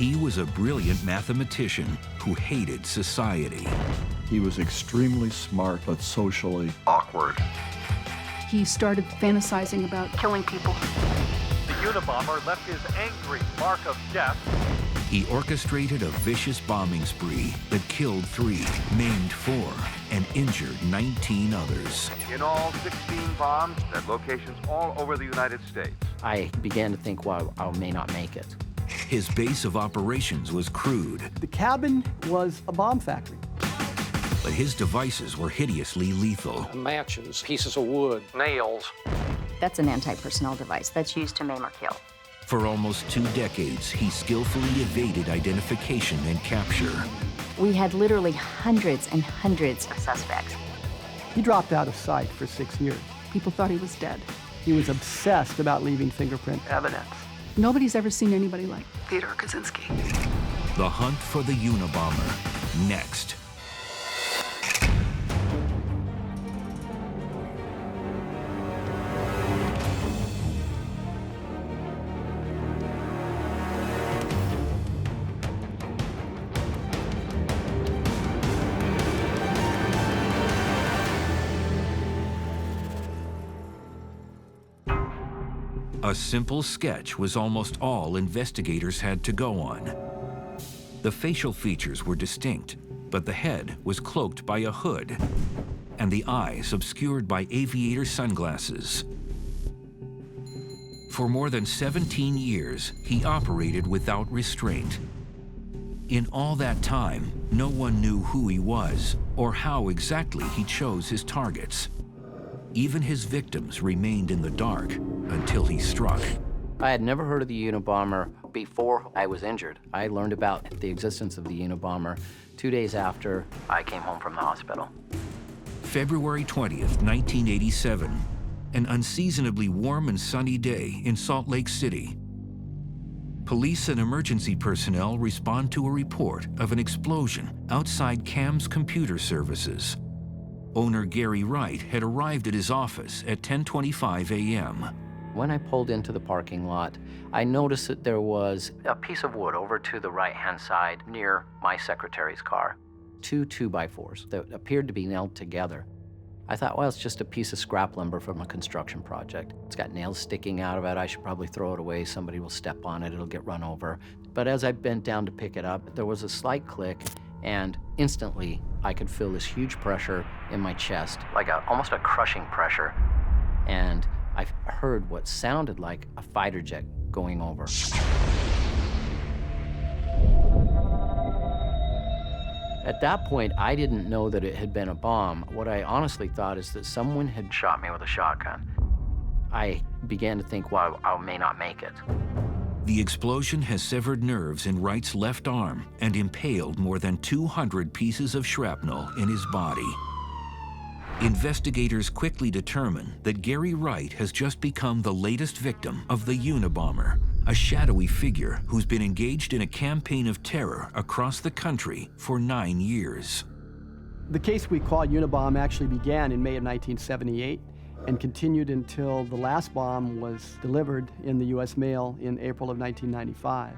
He was a brilliant mathematician who hated society. He was extremely smart, but socially awkward. He started fantasizing about killing people. The Unabomber left his angry mark of death. He orchestrated a vicious bombing spree that killed 3, maimed 4, and injured 19 others. In all, 16 bombs at locations all over the United States. I began to think, well, I may not make it. His base of operations was crude. The cabin was a bomb factory. But his devices were hideously lethal. Matches, pieces of wood, nails. That's an anti-personnel device that's used to maim or kill. For almost 2 decades, he skillfully evaded identification and capture. We had literally hundreds and hundreds of suspects. He dropped out of sight for 6 years. People thought he was dead. He was obsessed about leaving fingerprint evidence. Nobody's ever seen anybody like Theodore Kaczynski. The hunt for the Unabomber, next. A simple sketch was almost all investigators had to go on. The facial features were distinct, but the head was cloaked by a hood, and the eyes obscured by aviator sunglasses. For more than 17 years, he operated without restraint. In all that time, no one knew who he was or how exactly he chose his targets. Even his victims remained in the dark until he struck. I had never heard of the Unabomber before I was injured. I learned about the existence of the Unabomber 2 days after I came home from the hospital. February 20th, 1987, an unseasonably warm and sunny day in Salt Lake City. Police and emergency personnel respond to a report of an explosion outside CAM's computer services. Owner Gary Wright had arrived at his office at 10:25 a.m. When I pulled into the parking lot, I noticed that there was a piece of wood over to the right-hand side near my secretary's car. 2 2x4s that appeared to be nailed together. I thought, well, it's just a piece of scrap lumber from a construction project. It's got nails sticking out of it. I should probably throw it away. Somebody will step on it. It'll get run over. But as I bent down to pick it up, there was a slight click, and instantly I could feel this huge pressure in my chest, like almost a crushing pressure. And I heard what sounded like a fighter jet going over. At that point, I didn't know that it had been a bomb. What I honestly thought is that someone had shot me with a shotgun. I began to think, well, I may not make it. The explosion has severed nerves in Wright's left arm and impaled more than 200 pieces of shrapnel in his body. Investigators quickly determine that Gary Wright has just become the latest victim of the Unabomber, a shadowy figure who's been engaged in a campaign of terror across the country for 9 years. The case we call Unabomb actually began in May of 1978 and continued until the last bomb was delivered in the U.S. mail in April of 1995.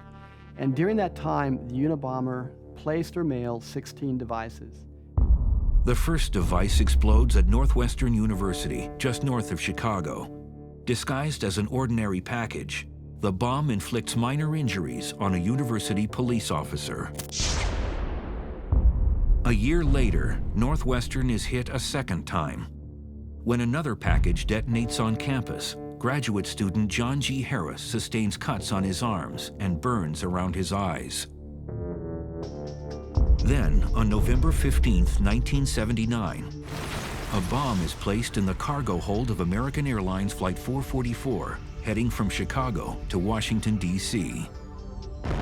And during that time, the Unabomber placed or mailed 16 devices. The first device explodes at Northwestern University, just north of Chicago. Disguised as an ordinary package, the bomb inflicts minor injuries on a university police officer. A year later, Northwestern is hit a second time, when another package detonates on campus. Graduate student John G. Harris sustains cuts on his arms and burns around his eyes. Then, on November 15, 1979, a bomb is placed in the cargo hold of American Airlines Flight 444, heading from Chicago to Washington, D.C.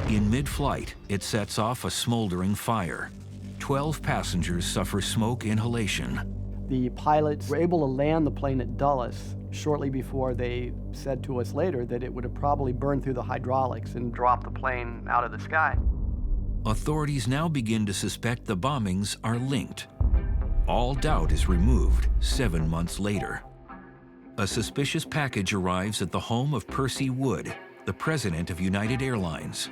In mid-flight, it sets off a smoldering fire. 12 passengers suffer smoke inhalation. The pilots were able to land the plane at Dulles shortly before they said to us later that it would have probably burned through the hydraulics and dropped the plane out of the sky. Authorities now begin to suspect the bombings are linked. All doubt is removed 7 months later. A suspicious package arrives at the home of Percy Wood, the president of United Airlines.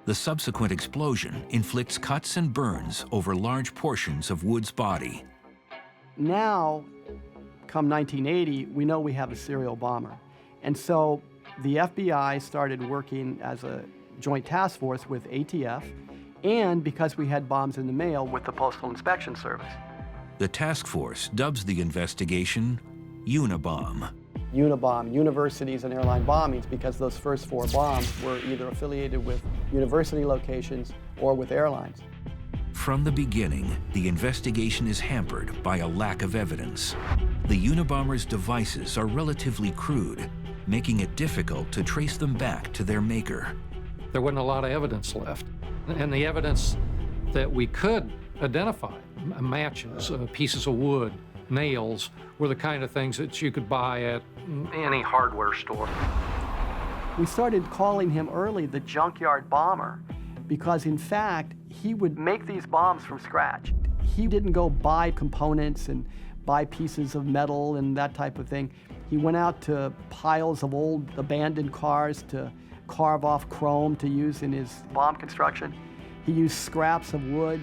The subsequent explosion inflicts cuts and burns over large portions of Wood's body. Now, come 1980, we know we have a serial bomber. And so the FBI started working as a joint task force with ATF, and because we had bombs in the mail, with the Postal Inspection Service. The task force dubs the investigation Unibomb. Unibomb, universities and airline bombings, because those first 4 bombs were either affiliated with university locations or with airlines. From the beginning, the investigation is hampered by a lack of evidence. The Unabomber's devices are relatively crude, making it difficult to trace them back to their maker. There wasn't a lot of evidence left. And the evidence that we could identify, matches, pieces of wood, nails, were the kind of things that you could buy at any hardware store. We started calling him early the junkyard bomber because, in fact, he would make these bombs from scratch. He didn't go buy components and buy pieces of metal and that type of thing. He went out to piles of old abandoned cars to carve off chrome to use in his bomb construction. He used scraps of wood.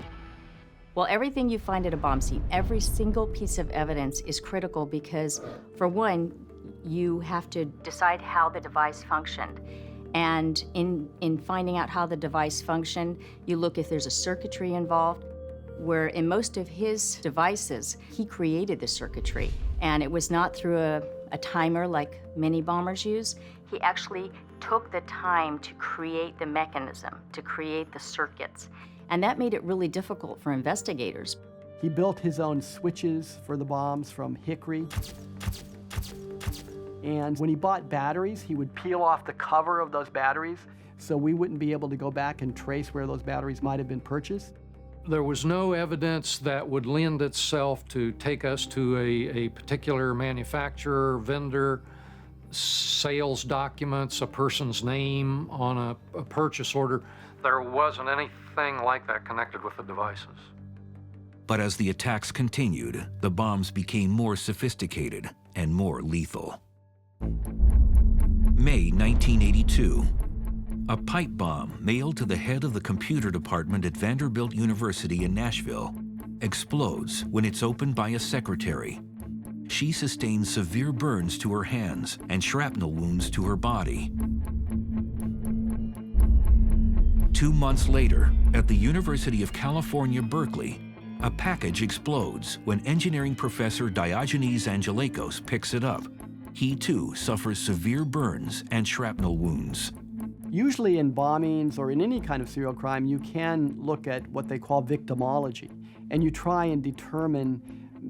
Well, everything you find at a bomb scene, every single piece of evidence is critical because, for one, you have to decide how the device functioned. And in finding out how the device functioned, you look if there's a circuitry involved, where in most of his devices, he created the circuitry. And it was not through a timer like many bombers use. He actually took the time to create the mechanism, to create the circuits. And that made it really difficult for investigators. He built his own switches for the bombs from hickory. And when he bought batteries, he would peel off the cover of those batteries so we wouldn't be able to go back and trace where those batteries might have been purchased. There was no evidence that would lend itself to take us to a particular manufacturer, vendor, sales documents, a person's name on a purchase order. There wasn't anything like that connected with the devices. But as the attacks continued, the bombs became more sophisticated and more lethal. May 1982. A pipe bomb mailed to the head of the computer department at Vanderbilt University in Nashville explodes when it's opened by a secretary. She sustains severe burns to her hands and shrapnel wounds to her body. 2 months later, at the University of California, Berkeley, a package explodes when engineering professor Diogenes Angelakos picks it up. He too suffers severe burns and shrapnel wounds. Usually in bombings or in any kind of serial crime, you can look at what they call victimology, and you try and determine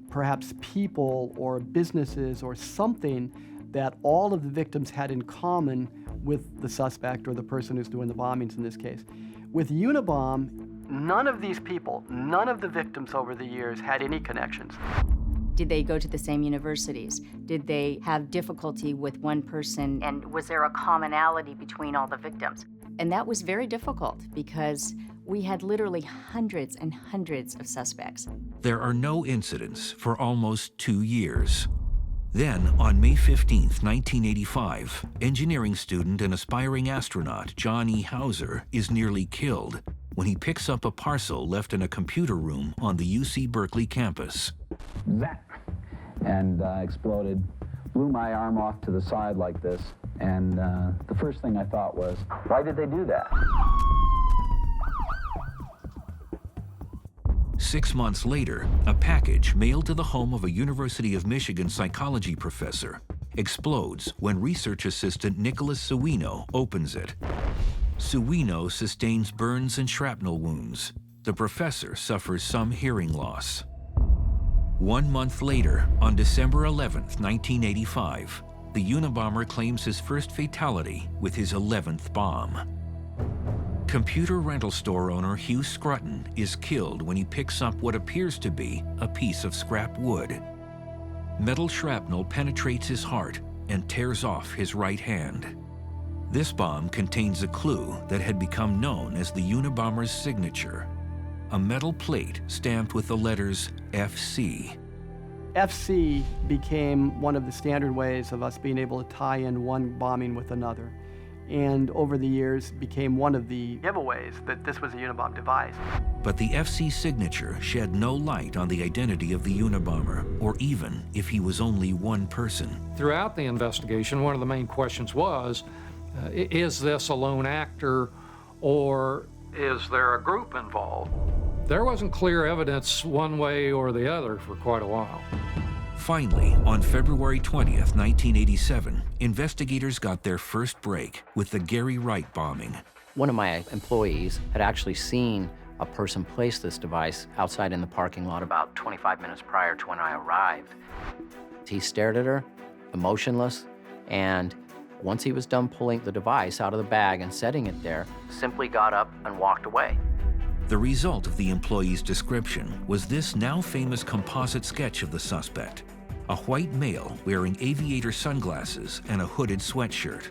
perhaps people or businesses or something that all of the victims had in common with the suspect or the person who's doing the bombings in this case. With Unibomb, none of these people, none of the victims over the years had any connections. Did they go to the same universities? Did they have difficulty with one person? And was there a commonality between all the victims? And that was very difficult because we had literally hundreds and hundreds of suspects. There are no incidents for almost 2 years. Then, on May 15, 1985, engineering student and aspiring astronaut John E. Hauser is nearly killed when he picks up a parcel left in a computer room on the UC Berkeley campus. Zap! And exploded, blew my arm off to the side like this, and the first thing I thought was, why did they do that? 6 months later, a package mailed to the home of a University of Michigan psychology professor explodes when research assistant Nicholas Suino opens it. Suino sustains burns and shrapnel wounds. The professor suffers some hearing loss. 1 month later, on December 11, 1985, the Unabomber claims his first fatality with his 11th bomb. Computer rental store owner Hugh Scruton is killed when he picks up what appears to be a piece of scrap wood. Metal shrapnel penetrates his heart and tears off his right hand. This bomb contains a clue that had become known as the Unabomber's signature, a metal plate stamped with the letters FC. FC became one of the standard ways of us being able to tie in one bombing with another. and over the years became one of the giveaways that this was a Unabomb device. But the FC signature shed no light on the identity of the Unabomber, or even if he was only one person. Throughout the investigation, one of the main questions was, is this a lone actor, or is there a group involved? There wasn't clear evidence one way or the other for quite a while. Finally, on February 20th, 1987, investigators got their first break with the Gary Wright bombing. One of my employees had actually seen a person place this device outside in the parking lot about 25 minutes prior to when I arrived. He stared at her, emotionless, and once he was done pulling the device out of the bag and setting it there, simply got up and walked away. The result of the employee's description was this now famous composite sketch of the suspect, a white male wearing aviator sunglasses and a hooded sweatshirt.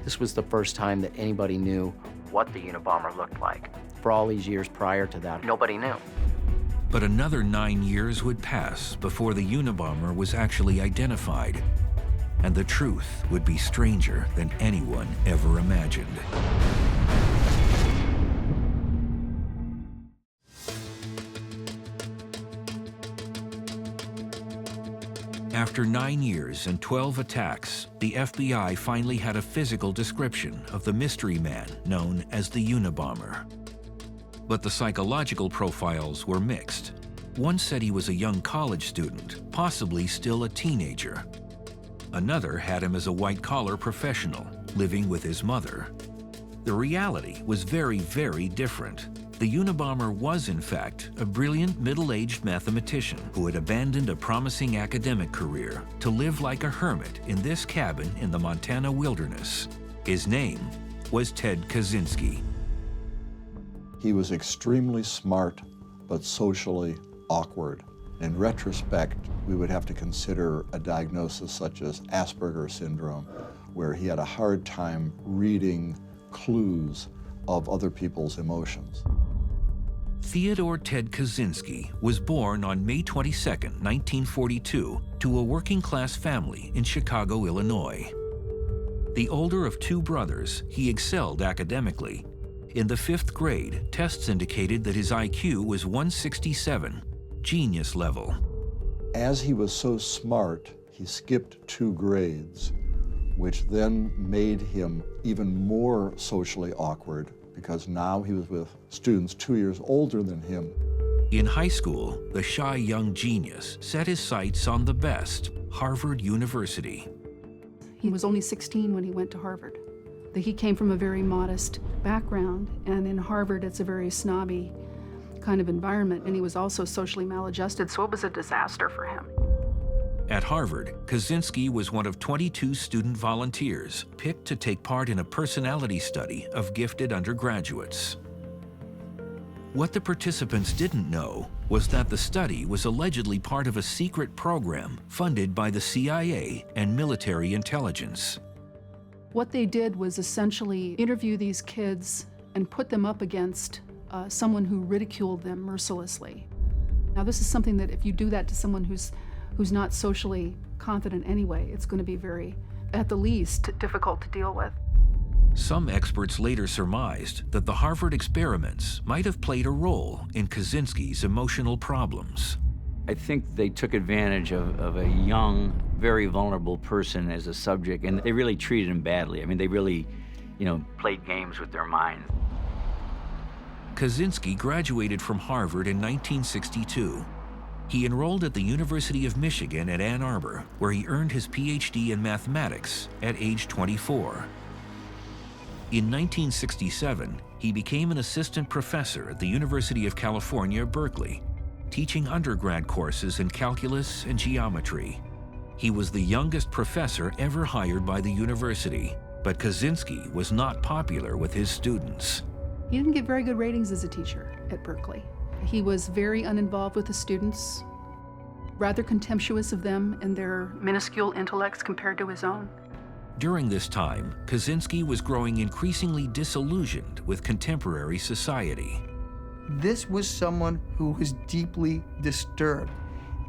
This was the first time that anybody knew what the Unabomber looked like. For all these years prior to that, nobody knew. But another 9 years would pass before the Unabomber was actually identified, and the truth would be stranger than anyone ever imagined. After 9 years and 12 attacks, the FBI finally had a physical description of the mystery man known as the Unabomber. But the psychological profiles were mixed. One said he was a young college student, possibly still a teenager. Another had him as a white-collar professional, living with his mother. The reality was very, very different. The Unabomber was, in fact, a brilliant middle-aged mathematician who had abandoned a promising academic career to live like a hermit in this cabin in the Montana wilderness. His name was Ted Kaczynski. He was extremely smart, but socially awkward. In retrospect, we would have to consider a diagnosis such as Asperger's syndrome, where he had a hard time reading clues of other people's emotions. Theodore Ted Kaczynski was born on May 22, 1942, to a working-class family in Chicago, Illinois. The older of two brothers, he excelled academically. In the 5th grade, tests indicated that his IQ was 167, genius level. As he was so smart, he skipped 2 grades, which then made him even more socially awkward, because now he was with students 2 years older than him. In high school, the shy young genius set his sights on the best, Harvard University. He was only 16 when he went to Harvard. He came from a very modest background, and in Harvard it's a very snobby kind of environment, and he was also socially maladjusted, so it was a disaster for him. At Harvard, Kaczynski was one of 22 student volunteers picked to take part in a personality study of gifted undergraduates. What the participants didn't know was that the study was allegedly part of a secret program funded by the CIA and military intelligence. What they did was essentially interview these kids and put them up against someone who ridiculed them mercilessly. Now, this is something that if you do that to someone who's not socially confident anyway, it's going to be very, at the least, difficult to deal with. Some experts later surmised that the Harvard experiments might have played a role in Kaczynski's emotional problems. I think they took advantage of a young, very vulnerable person as a subject, and they really treated him badly. I mean, they really, played games with their mind. Kaczynski graduated from Harvard in 1962. He enrolled at the University of Michigan at Ann Arbor, where he earned his PhD in mathematics at age 24. In 1967, he became an assistant professor at the University of California, Berkeley, teaching undergrad courses in calculus and geometry. He was the youngest professor ever hired by the university, but Kaczynski was not popular with his students. He didn't get very good ratings as a teacher at Berkeley. He was very uninvolved with the students, rather contemptuous of them and their minuscule intellects compared to his own. During this time, Kaczynski was growing increasingly disillusioned with contemporary society. This was someone who was deeply disturbed.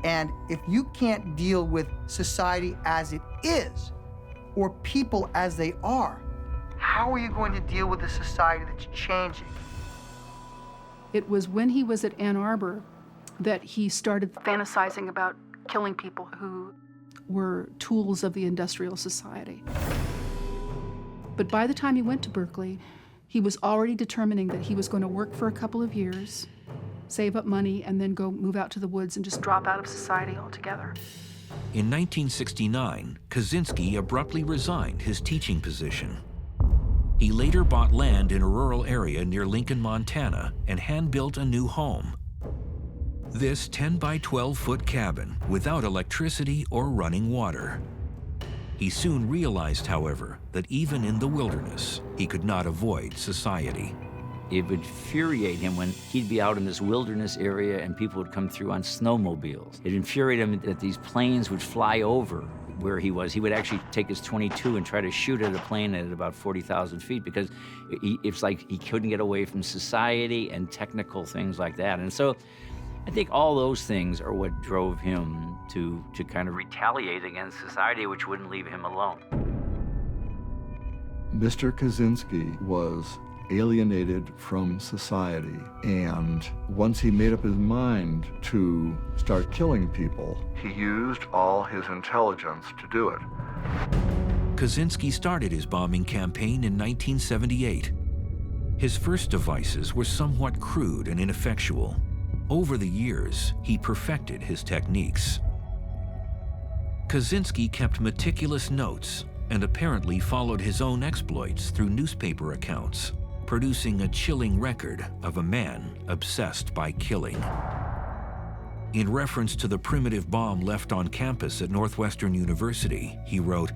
And if you can't deal with society as it is, or people as they are, How are you going to deal with a society that's changing? It was when he was at Ann Arbor that he started fantasizing about killing people who were tools of the industrial society. But by the time he went to Berkeley, he was already determining that he was going to work for a couple of years, save up money, and then go move out to the woods and just drop out of society altogether. In 1969, Kaczynski abruptly resigned his teaching position. He later bought land in a rural area near Lincoln, Montana, and hand-built a new home. This 10 by 12-foot cabin without electricity or running water. He soon realized, however, that even in the wilderness, he could not avoid society. It would infuriate him when he'd be out in this wilderness area and people would come through on snowmobiles. It infuriated him that these planes would fly over where he was. He would actually take his .22 and try to shoot at a plane at about 40,000 feet because it's like he couldn't get away from society and technical things like that. And so I think all those things are what drove him to kind of retaliate against society, which wouldn't leave him alone. Mr. Kaczynski was alienated from society, and once he made up his mind to start killing people, he used all his intelligence to do it. Kaczynski started his bombing campaign in 1978. His first devices were somewhat crude and ineffectual. Over the years, he perfected his techniques. Kaczynski kept meticulous notes and apparently followed his own exploits through newspaper accounts, producing a chilling record of a man obsessed by killing. In reference to the primitive bomb left on campus at Northwestern University, he wrote,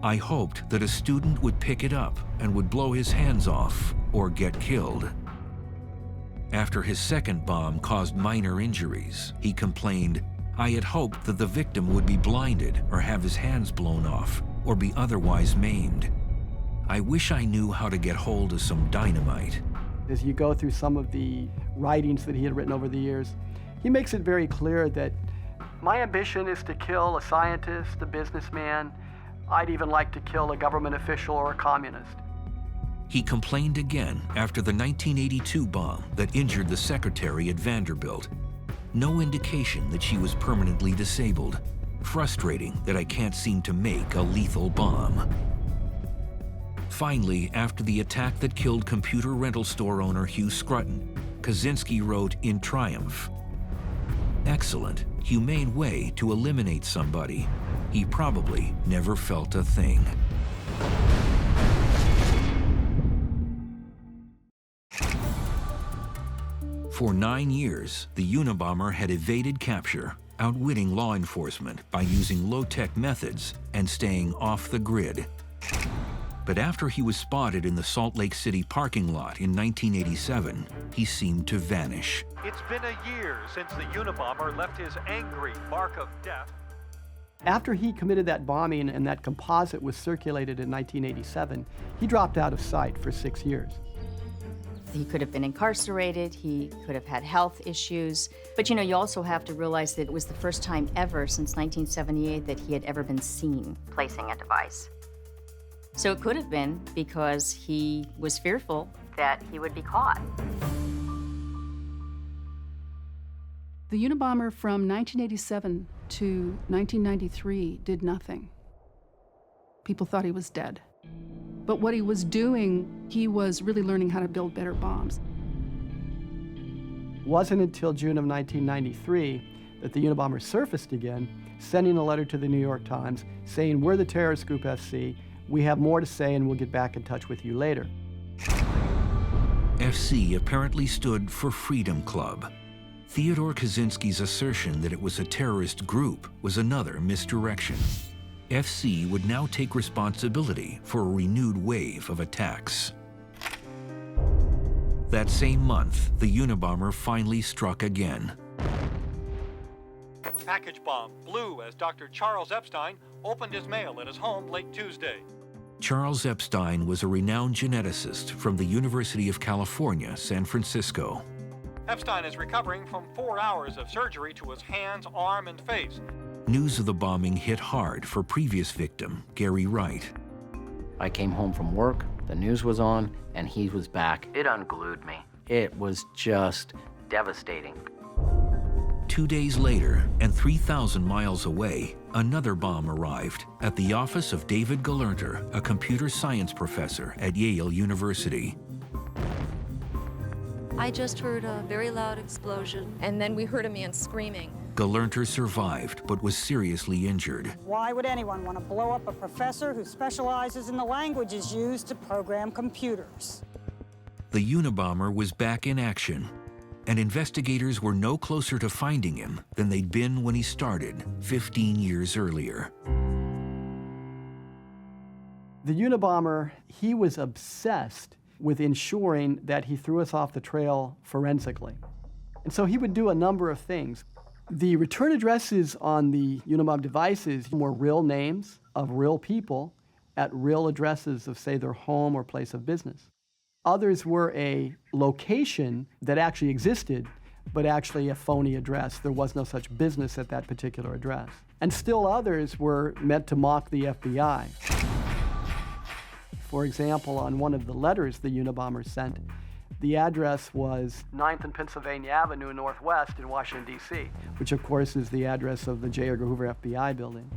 "I hoped that a student would pick it up and would blow his hands off or get killed." After his second bomb caused minor injuries, he complained, "I had hoped that the victim would be blinded or have his hands blown off or be otherwise maimed. I wish I knew how to get hold of some dynamite." As you go through some of the writings that he had written over the years, he makes it very clear that my ambition is to kill a scientist, a businessman. I'd even like to kill a government official or a communist. He complained again after the 1982 bomb that injured the secretary at Vanderbilt. No indication that she was permanently disabled. Frustrating that I can't seem to make a lethal bomb. Finally, after the attack that killed computer rental store owner Hugh Scruton, Kaczynski wrote in triumph, "Excellent, humane way to eliminate somebody. He probably never felt a thing." For 9 years, the Unabomber had evaded capture, outwitting law enforcement by using low-tech methods and staying off the grid. But after he was spotted in the Salt Lake City parking lot in 1987, he seemed to vanish. It's been a year since the Unabomber left his angry mark of death. After he committed that bombing and that composite was circulated in 1987, he dropped out of sight for 6 years. He could have been incarcerated, he could have had health issues. But you also have to realize that it was the first time ever since 1978 that he had ever been seen placing a device. So it could have been because he was fearful that he would be caught. The Unabomber from 1987 to 1993 did nothing. People thought he was dead. But what he was doing, he was really learning how to build better bombs. It wasn't until June of 1993 that the Unabomber surfaced again, sending a letter to the New York Times saying, "We're the terrorist group FC. We have more to say and we'll get back in touch with you later." FC apparently stood for Freedom Club. Theodore Kaczynski's assertion that it was a terrorist group was another misdirection. FC would now take responsibility for a renewed wave of attacks. That same month, the Unabomber finally struck again. Package bomb blew as Dr. Charles Epstein opened his mail at his home late Tuesday. Charles Epstein was a renowned geneticist from the University of California, San Francisco. Epstein is recovering from 4 hours of surgery to his hands, arm, and face. News of the bombing hit hard for previous victim, Gary Wright. I came home from work, The news was on, and he was back. It unglued me. It was just devastating. 2 days later, and 3,000 miles away, another bomb arrived at the office of David Galernter, a computer science professor at Yale University. I just heard a very loud explosion, and then we heard a man screaming. Galernter survived, but was seriously injured. Why would anyone want to blow up a professor who specializes in the languages used to program computers? The Unabomber was back in action, and investigators were no closer to finding him than they'd been when he started 15 years earlier. The Unabomber, he was obsessed with ensuring that he threw us off the trail forensically. And so he would do a number of things. The return addresses on the Unabomber devices were real names of real people at real addresses of, say, their home or place of business. Others were a location that actually existed, but actually a phony address. There was no such business at that particular address. And still others were meant to mock the FBI. For example, on one of the letters the Unabomber sent, the address was 9th and Pennsylvania Avenue Northwest in Washington, D.C., which of course is the address of the J. Edgar Hoover FBI building.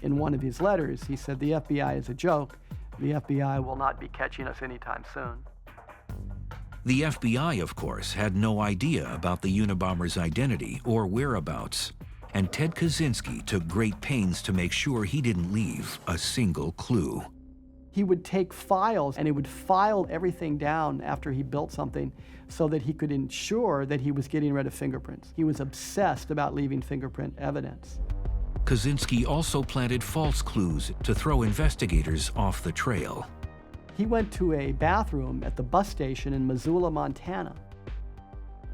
In one of his letters, he said, "The FBI is a joke. The FBI will not be catching us anytime soon." The FBI, of course, had no idea about the Unabomber's identity or whereabouts, and Ted Kaczynski took great pains to make sure he didn't leave a single clue. He would take files and he would file everything down after he built something so that he could ensure that he was getting rid of fingerprints. He was obsessed about leaving fingerprint evidence. Kaczynski also planted false clues to throw investigators off the trail. He went to a bathroom at the bus station in Missoula, Montana,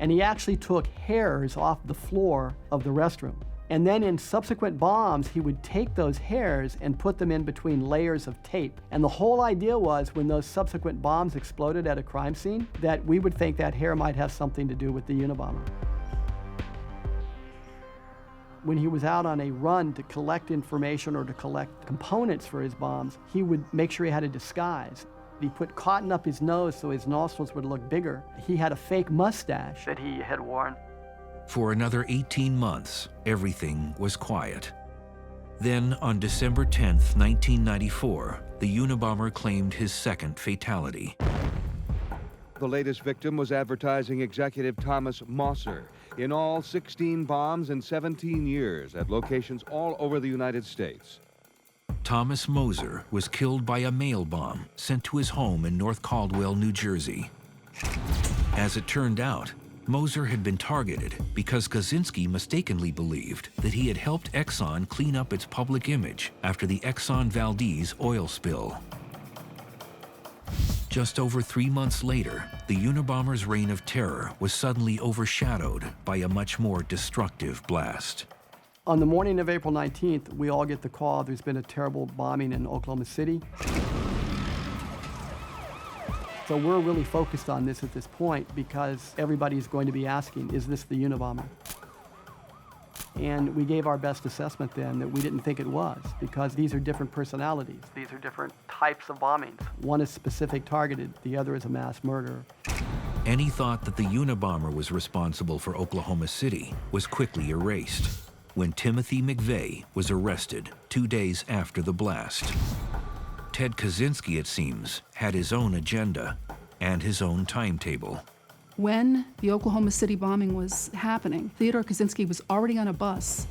and he actually took hairs off the floor of the restroom. And then in subsequent bombs, he would take those hairs and put them in between layers of tape. And the whole idea was when those subsequent bombs exploded at a crime scene, that we would think that hair might have something to do with the Unabomber. When he was out on a run to collect information or to collect components for his bombs, he would make sure he had a disguise. He put cotton up his nose so his nostrils would look bigger. He had a fake mustache that he had worn. For another 18 months, everything was quiet. Then, on December 10th, 1994, the Unabomber claimed his second fatality. The latest victim was advertising executive Thomas Mosser. In all, 16 bombs in 17 years at locations all over the United States. Thomas Moser was killed by a mail bomb sent to his home in North Caldwell, New Jersey. As it turned out, Moser had been targeted because Kaczynski mistakenly believed that he had helped Exxon clean up its public image after the Exxon Valdez oil spill. Just over 3 months later, the Unabomber's reign of terror was suddenly overshadowed by a much more destructive blast. On the morning of April 19th, we all get the call there's been a terrible bombing in Oklahoma City. So we're really focused on this at this point because everybody's going to be asking, is this the Unabomber? And we gave our best assessment then that we didn't think it was because these are different personalities. These are different types of bombings. One is specific targeted, the other is a mass murder. Any thought that the Unabomber was responsible for Oklahoma City was quickly erased when Timothy McVeigh was arrested 2 days after the blast. Ted Kaczynski, it seems, had his own agenda and his own timetable. When the Oklahoma City bombing was happening, Theodore Kaczynski was already on a bus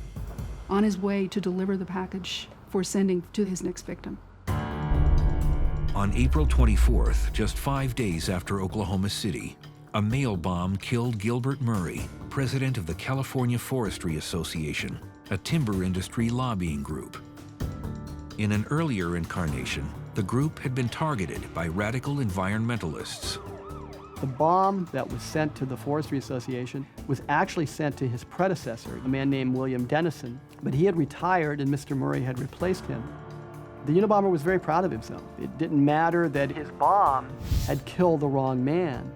on his way to deliver the package for sending to his next victim. On April 24th, just 5 days after Oklahoma City, a mail bomb killed Gilbert Murray, president of the California Forestry Association, a timber industry lobbying group. In an earlier incarnation, the group had been targeted by radical environmentalists. The bomb that was sent to the Forestry Association was actually sent to his predecessor, a man named William Dennison, but he had retired and Mr. Murray had replaced him. The Unabomber was very proud of himself. It didn't matter that his bomb had killed the wrong man.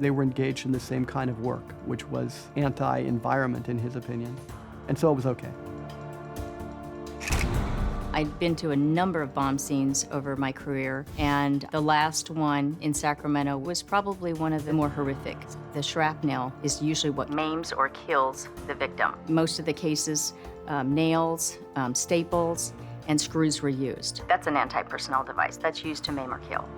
They were engaged in the same kind of work, which was anti-environment in his opinion, and so it was okay. I'd been to a number of bomb scenes over my career, and the last one in Sacramento was probably one of the more horrific. The shrapnel is usually what maims or kills the victim. Most of the cases, nails, staples, and screws were used. That's an anti-personnel device that's used to maim or kill.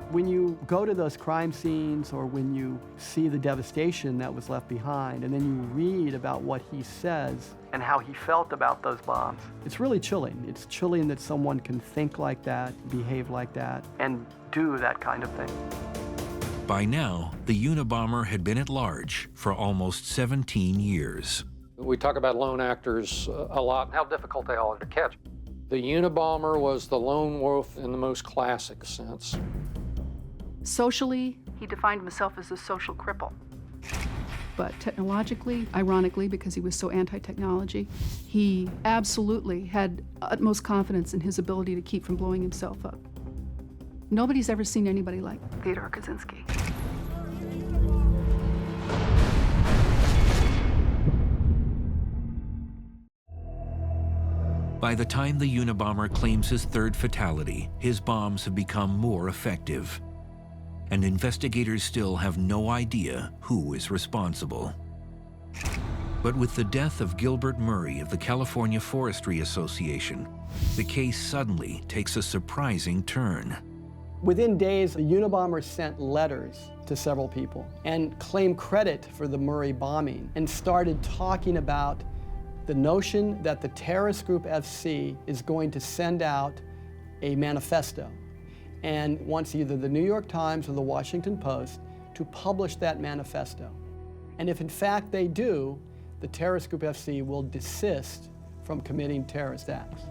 When you go to those crime scenes or when you see the devastation that was left behind and then you read about what he says and how he felt about those bombs, it's really chilling. It's chilling that someone can think like that, behave like that, and do that kind of thing. By now, the Unabomber had been at large for almost 17 years. We talk about lone actors a lot, how difficult they are to catch. The Unabomber was the lone wolf in the most classic sense. Socially, he defined himself as a social cripple. But technologically, ironically, because he was so anti-technology, he absolutely had utmost confidence in his ability to keep from blowing himself up. Nobody's ever seen anybody like Theodore Kaczynski. By the time the Unabomber claims his third fatality, his bombs have become more effective. And investigators still have no idea who is responsible. But with the death of Gilbert Murray of the California Forestry Association, the case suddenly takes a surprising turn. Within days, the Unabomber sent letters to several people and claimed credit for the Murray bombing and started talking about the notion that the terrorist group FC is going to send out a manifesto and wants either the New York Times or the Washington Post to publish that manifesto. And if in fact they do, the terrorist group FC will desist from committing terrorist acts.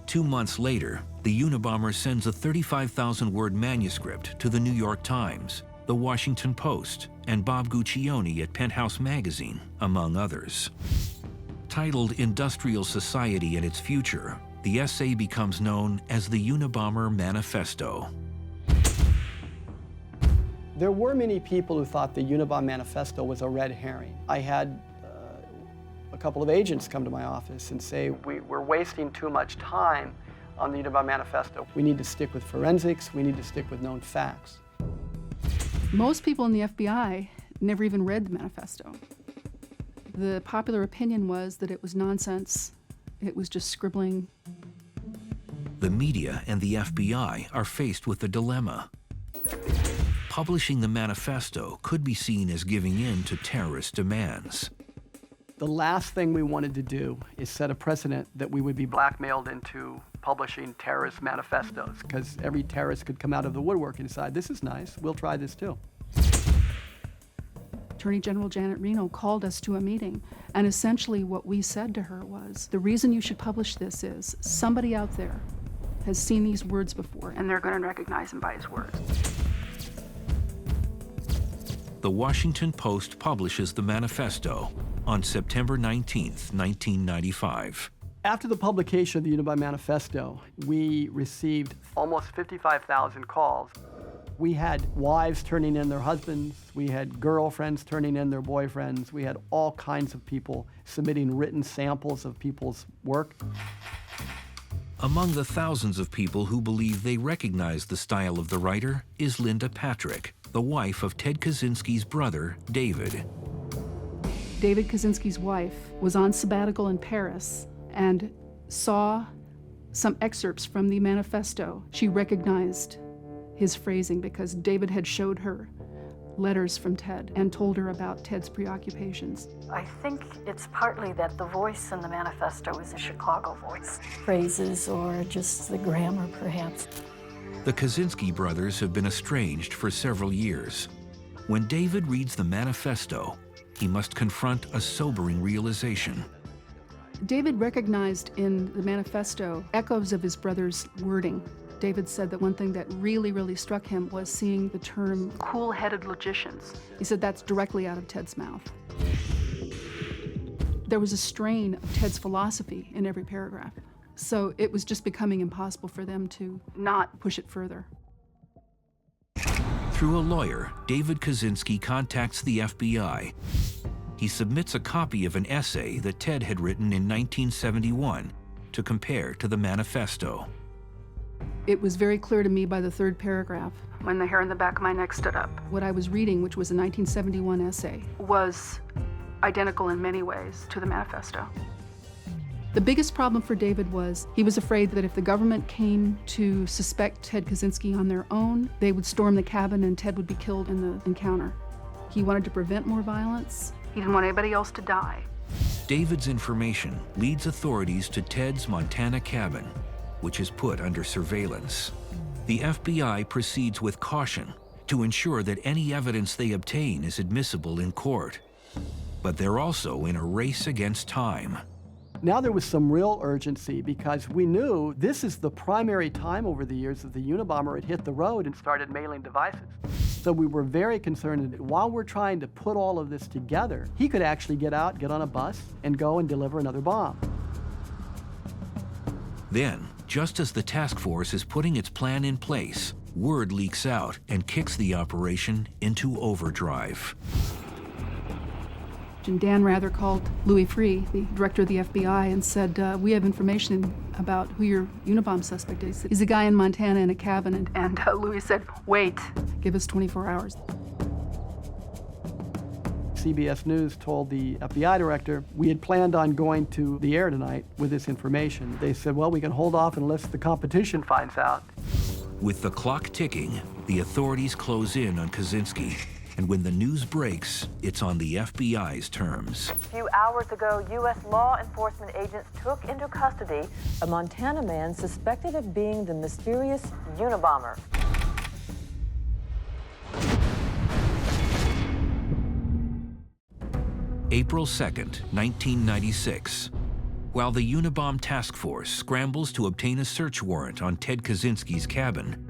2 months later, the Unabomber sends a 35,000-word manuscript to the New York Times, the Washington Post, and Bob Guccione at Penthouse Magazine, among others. Titled Industrial Society and Its Future, the essay becomes known as the Unabomber Manifesto. There were many people who thought the Unabomber Manifesto was a red herring. I had a couple of agents come to my office and say, we're wasting too much time on the Unabomber Manifesto. We need to stick with forensics, we need to stick with known facts. Most people in the FBI never even read the manifesto. The popular opinion was that it was nonsense, it was just scribbling. The media and the FBI are faced with a dilemma. Publishing the manifesto could be seen as giving in to terrorist demands. The last thing we wanted to do is set a precedent that we would be blackmailed into publishing terrorist manifestos, because every terrorist could come out of the woodwork and decide, this is nice, we'll try this too. Attorney General Janet Reno called us to a meeting, and essentially what we said to her was, the reason you should publish this is somebody out there has seen these words before, and they're going to recognize him by his words. The Washington Post publishes the manifesto on September 19th, 1995. After the publication of the Unabomber Manifesto, we received almost 55,000 calls. We had wives turning in their husbands, we had girlfriends turning in their boyfriends, we had all kinds of people submitting written samples of people's work. Among the thousands of people who believe they recognize the style of the writer is Linda Patrick, the wife of Ted Kaczynski's brother, David. David Kaczynski's wife was on sabbatical in Paris and saw some excerpts from the manifesto. She recognized his phrasing because David had showed her letters from Ted and told her about Ted's preoccupations. I think it's partly that the voice in the manifesto is a Chicago voice. Phrases or just the grammar, perhaps. The Kaczynski brothers have been estranged for several years. When David reads the manifesto, he must confront a sobering realization. David recognized in the manifesto echoes of his brother's wording. David said that one thing that really struck him was seeing the term cool-headed logicians. He said that's directly out of Ted's mouth. There was a strain of Ted's philosophy in every paragraph. So it was just becoming impossible for them to not push it further. Through a lawyer, David Kaczynski contacts the FBI he submits a copy of an essay that Ted had written in 1971 to compare to the manifesto. It was very clear to me by the third paragraph, when the hair on the back of my neck stood up. What I was reading, which was a 1971 essay, was identical in many ways to the manifesto. The biggest problem for David was he was afraid that if the government came to suspect Ted Kaczynski on their own, they would storm the cabin and Ted would be killed in the encounter. He wanted to prevent more violence. He didn't want anybody else to die. David's information leads authorities to Ted's Montana cabin, which is put under surveillance. The FBI proceeds with caution to ensure that any evidence they obtain is admissible in court. But they're also in a race against time. Now there was some real urgency because we knew this is the primary time over the years that the Unabomber had hit the road and started mailing devices. So we were very concerned that while we're trying to put all of this together, he could actually get out, get on a bus, and go and deliver another bomb. Then, just as the task force is putting its plan in place, word leaks out and kicks the operation into overdrive. And Dan Rather called Louis Freeh, the director of the FBI, and said, we have information about who your Unabomb suspect is. He's a guy in Montana in a cabin, and Louis said, wait, give us 24 hours. CBS News told the FBI director, we had planned on going to the air tonight with this information. They said, well, we can hold off unless the competition finds out. With the clock ticking, the authorities close in on Kaczynski. And when the news breaks, it's on the FBI's terms. A few hours ago, U.S. law enforcement agents took into custody a Montana man suspected of being the mysterious Unabomber. April 2nd, 1996. While the Unabomb task force scrambles to obtain a search warrant on Ted Kaczynski's cabin,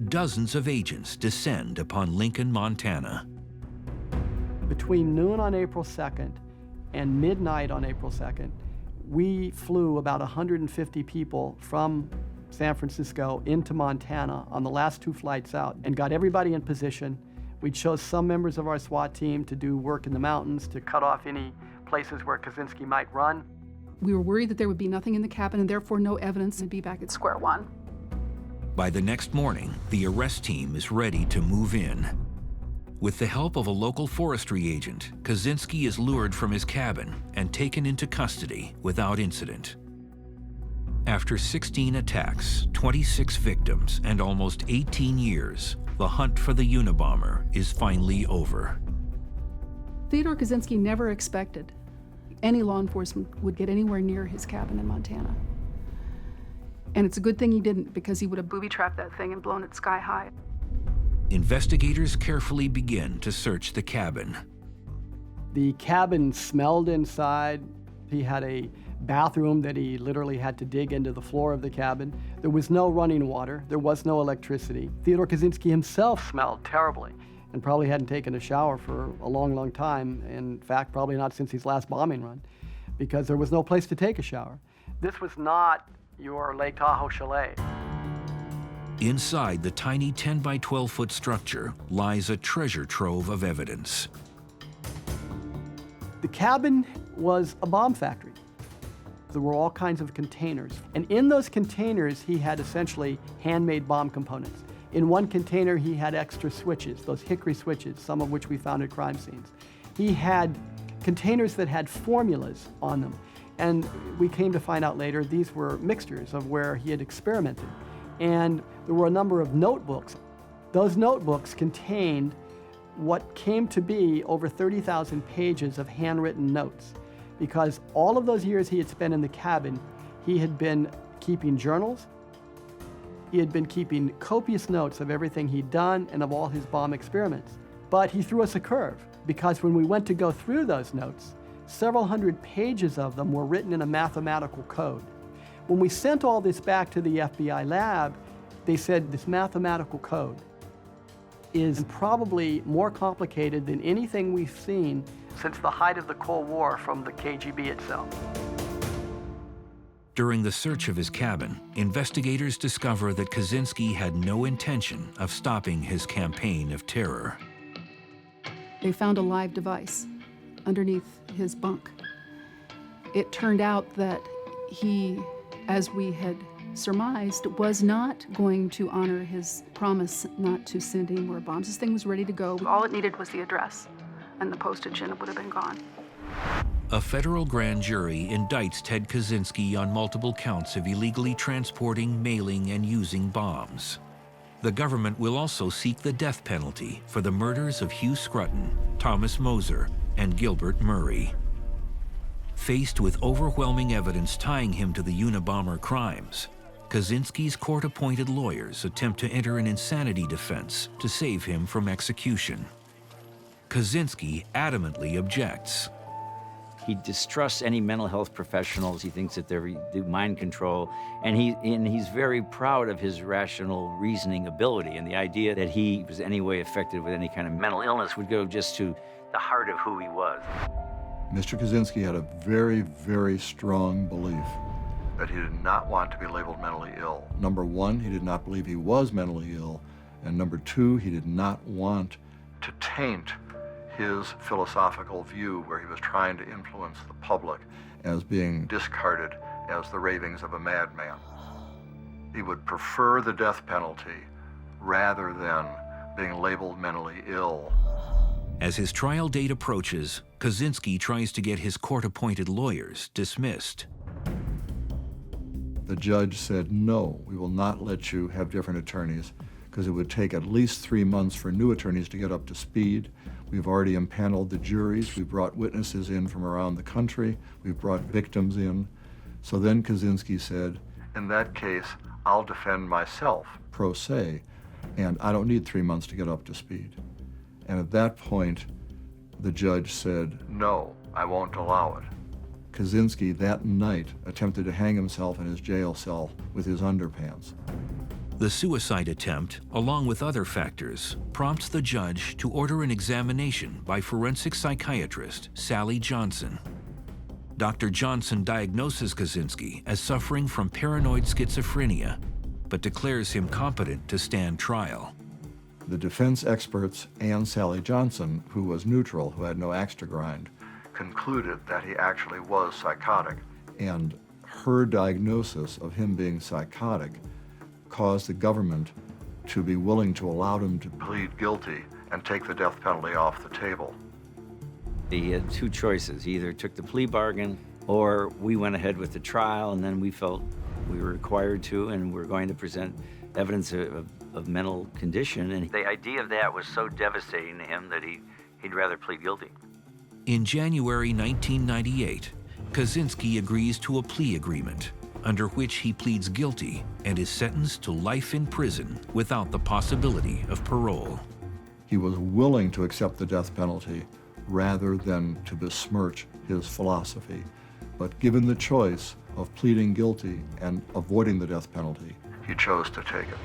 dozens of agents descend upon Lincoln, Montana. Between noon on April 2nd and midnight on April 2nd, we flew about 150 people from San Francisco into Montana on the last two flights out and got everybody in position. We chose some members of our SWAT team to do work in the mountains to cut off any places where Kaczynski might run. We were worried that there would be nothing in the cabin and therefore no evidence and be back at square one. By the next morning, the arrest team is ready to move in. With the help of a local forestry agent, Kaczynski is lured from his cabin and taken into custody without incident. After 16 attacks, 26 victims, and almost 18 years, the hunt for the Unabomber is finally over. Theodore Kaczynski never expected any law enforcement would get anywhere near his cabin in Montana. And it's a good thing he didn't, because he would have booby-trapped that thing and blown it sky high. Investigators carefully begin to search the cabin. The cabin smelled inside. He had a bathroom that he literally had to dig into the floor of the cabin. There was no running water. There was no electricity. Theodore Kaczynski himself smelled terribly and probably hadn't taken a shower for a long, long time. In fact, probably not since his last bombing run, because there was no place to take a shower. This was not your Lake Tahoe chalet. Inside the tiny 10 by 12 foot structure lies a treasure trove of evidence. The cabin was a bomb factory. There were all kinds of containers. And in those containers, he had essentially handmade bomb components. In one container, he had extra switches, those hickory switches, some of which we found at crime scenes. He had containers that had formulas on them. And we came to find out later, these were mixtures of where he had experimented. And there were a number of notebooks. Those notebooks contained what came to be over 30,000 pages of handwritten notes, because all of those years he had spent in the cabin, he had been keeping journals. He had been keeping copious notes of everything he'd done and of all his bomb experiments. But he threw us a curve, because when we went to go through those notes, several hundred pages of them were written in a mathematical code. When we sent all this back to the FBI lab, they said this mathematical code is probably more complicated than anything we've seen since the height of the Cold War from the KGB itself. During the search of his cabin, investigators discover that Kaczynski had no intention of stopping his campaign of terror. They found a live device underneath his bunk. It turned out that he, as we had surmised, was not going to honor his promise not to send any more bombs. This thing was ready to go. All it needed was the address and the postage, and it would have been gone. A federal grand jury indicts Ted Kaczynski on multiple counts of illegally transporting, mailing, and using bombs. The government will also seek the death penalty for the murders of Hugh Scruton, Thomas Moser, and Gilbert Murray. Faced with overwhelming evidence tying him to the Unabomber crimes, Kaczynski's court-appointed lawyers attempt to enter an insanity defense to save him from execution. Kaczynski adamantly objects. He distrusts any mental health professionals. He thinks that they do mind control, and he's very proud of his rational reasoning ability, and the idea that he was in any way affected with any kind of mental illness would go just to the heart of who he was. Mr. Kaczynski had a very, very strong belief that he did not want to be labeled mentally ill. Number one, he did not believe he was mentally ill, and number two, he did not want to taint his philosophical view where he was trying to influence the public as being discarded as the ravings of a madman. He would prefer the death penalty rather than being labeled mentally ill. As his trial date approaches, Kaczynski tries to get his court-appointed lawyers dismissed. The judge said, no, we will not let you have different attorneys because it would take at least 3 months for new attorneys to get up to speed. We've already impaneled the juries. We've brought witnesses in from around the country. We've brought victims in. So then Kaczynski said, in that case, I'll defend myself. Pro se, and I don't need 3 months to get up to speed. And at that point, the judge said, no, I won't allow it. Kaczynski that night attempted to hang himself in his jail cell with his underpants. The suicide attempt, along with other factors, prompts the judge to order an examination by forensic psychiatrist Sally Johnson. Dr. Johnson diagnoses Kaczynski as suffering from paranoid schizophrenia, but declares him competent to stand trial. The defense experts and Sally Johnson, who was neutral, who had no axe to grind, concluded that he actually was psychotic. And her diagnosis of him being psychotic caused the government to be willing to allow him to plead guilty and take the death penalty off the table. He had two choices. He either took the plea bargain or we went ahead with the trial, and then we felt we were required to and we're going to present evidence of mental condition. And the idea of that was so devastating to him that he'd rather plead guilty. In January 1998, Kaczynski agrees to a plea agreement under which he pleads guilty and is sentenced to life in prison without the possibility of parole. He was willing to accept the death penalty rather than to besmirch his philosophy. But given the choice of pleading guilty and avoiding the death penalty, he chose to take it.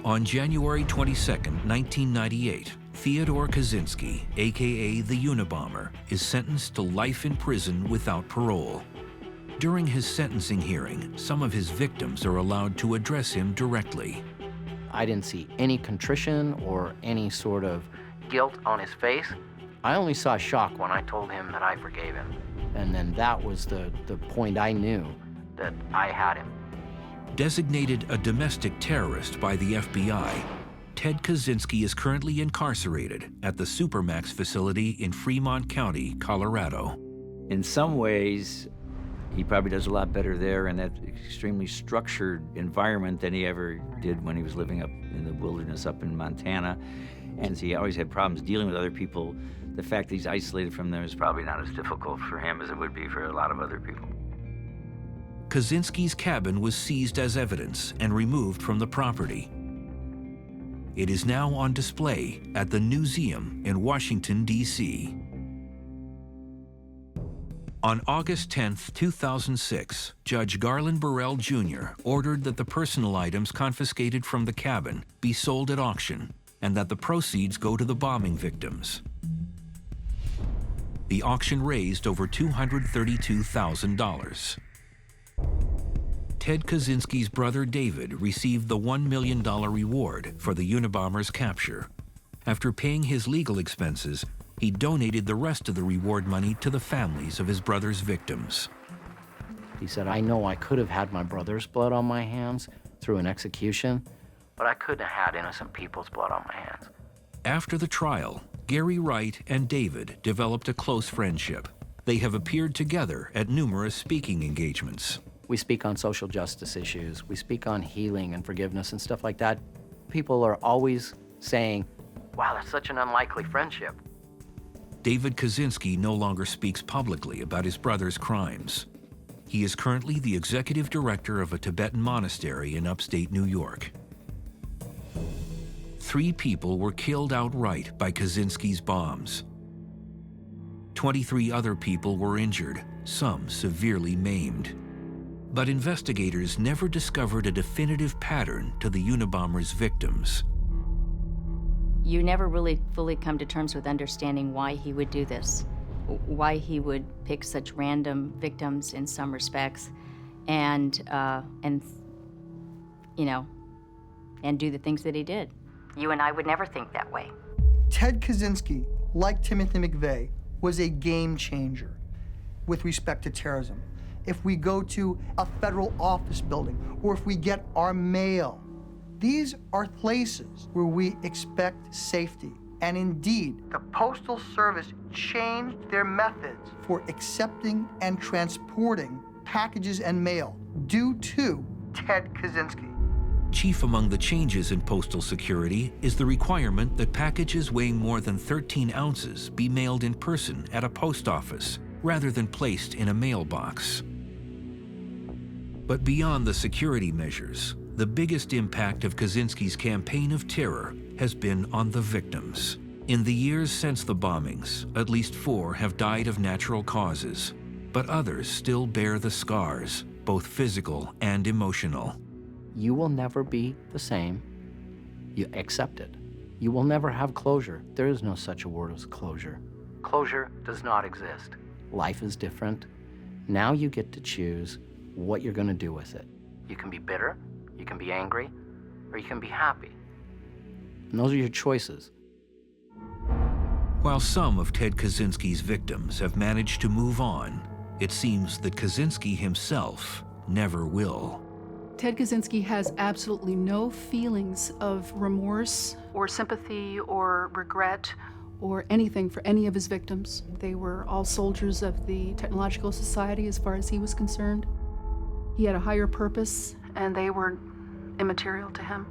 On January 22, 1998, Theodore Kaczynski, aka the Unabomber, is sentenced to life in prison without parole. During his sentencing hearing, some of his victims are allowed to address him directly. I didn't see any contrition or any sort of guilt on his face. I only saw shock when I told him that I forgave him. And then that was the point I knew that I had him. Designated a domestic terrorist by the FBI, Ted Kaczynski is currently incarcerated at the Supermax facility in Fremont County, Colorado. In some ways, he probably does a lot better there in that extremely structured environment than he ever did when he was living up in the wilderness up in Montana. And he always had problems dealing with other people. The fact that he's isolated from them is probably not as difficult for him as it would be for a lot of other people. Kaczynski's cabin was seized as evidence and removed from the property. It is now on display at the Museum in Washington, D.C. On August 10, 2006, Judge Garland Burrell Jr. ordered that the personal items confiscated from the cabin be sold at auction and that the proceeds go to the bombing victims. The auction raised over $232,000. Ted Kaczynski's brother David received the $1 million reward for the Unabomber's capture. After paying his legal expenses, he donated the rest of the reward money to the families of his brother's victims. He said, I know I could have had my brother's blood on my hands through an execution, but I couldn't have had innocent people's blood on my hands. After the trial, Gary Wright and David developed a close friendship. They have appeared together at numerous speaking engagements. We speak on social justice issues. We speak on healing and forgiveness and stuff like that. People are always saying, wow, that's such an unlikely friendship. David Kaczynski no longer speaks publicly about his brother's crimes. He is currently the executive director of a Tibetan monastery in upstate New York. 3 people were killed outright by Kaczynski's bombs. 23 other people were injured, some severely maimed. But investigators never discovered a definitive pattern to the Unabomber's victims. You never really fully come to terms with understanding why he would do this, why he would pick such random victims in some respects, and you know, and do the things that he did. You and I would never think that way. Ted Kaczynski, like Timothy McVeigh, was a game changer with respect to terrorism. If we go to a federal office building, or if we get our mail, these are places where we expect safety. And indeed, the Postal Service changed their methods for accepting and transporting packages and mail due to Ted Kaczynski. Chief among the changes in postal security is the requirement that packages weighing more than 13 ounces be mailed in person at a post office rather than placed in a mailbox. But beyond the security measures, the biggest impact of Kaczynski's campaign of terror has been on the victims. In the years since the bombings, at least 4 have died of natural causes, but others still bear the scars, both physical and emotional. You will never be the same. You accept it. You will never have closure. There is no such a word as closure. Closure does not exist. Life is different. Now you get to choose what you're going to do with it. You can be bitter, you can be angry, or you can be happy. And those are your choices. While some of Ted Kaczynski's victims have managed to move on, it seems that Kaczynski himself never will. Ted Kaczynski has absolutely no feelings of remorse or sympathy or regret or anything for any of his victims. They were all soldiers of the Technological Society as far as he was concerned. He had a higher purpose, and they were immaterial to him.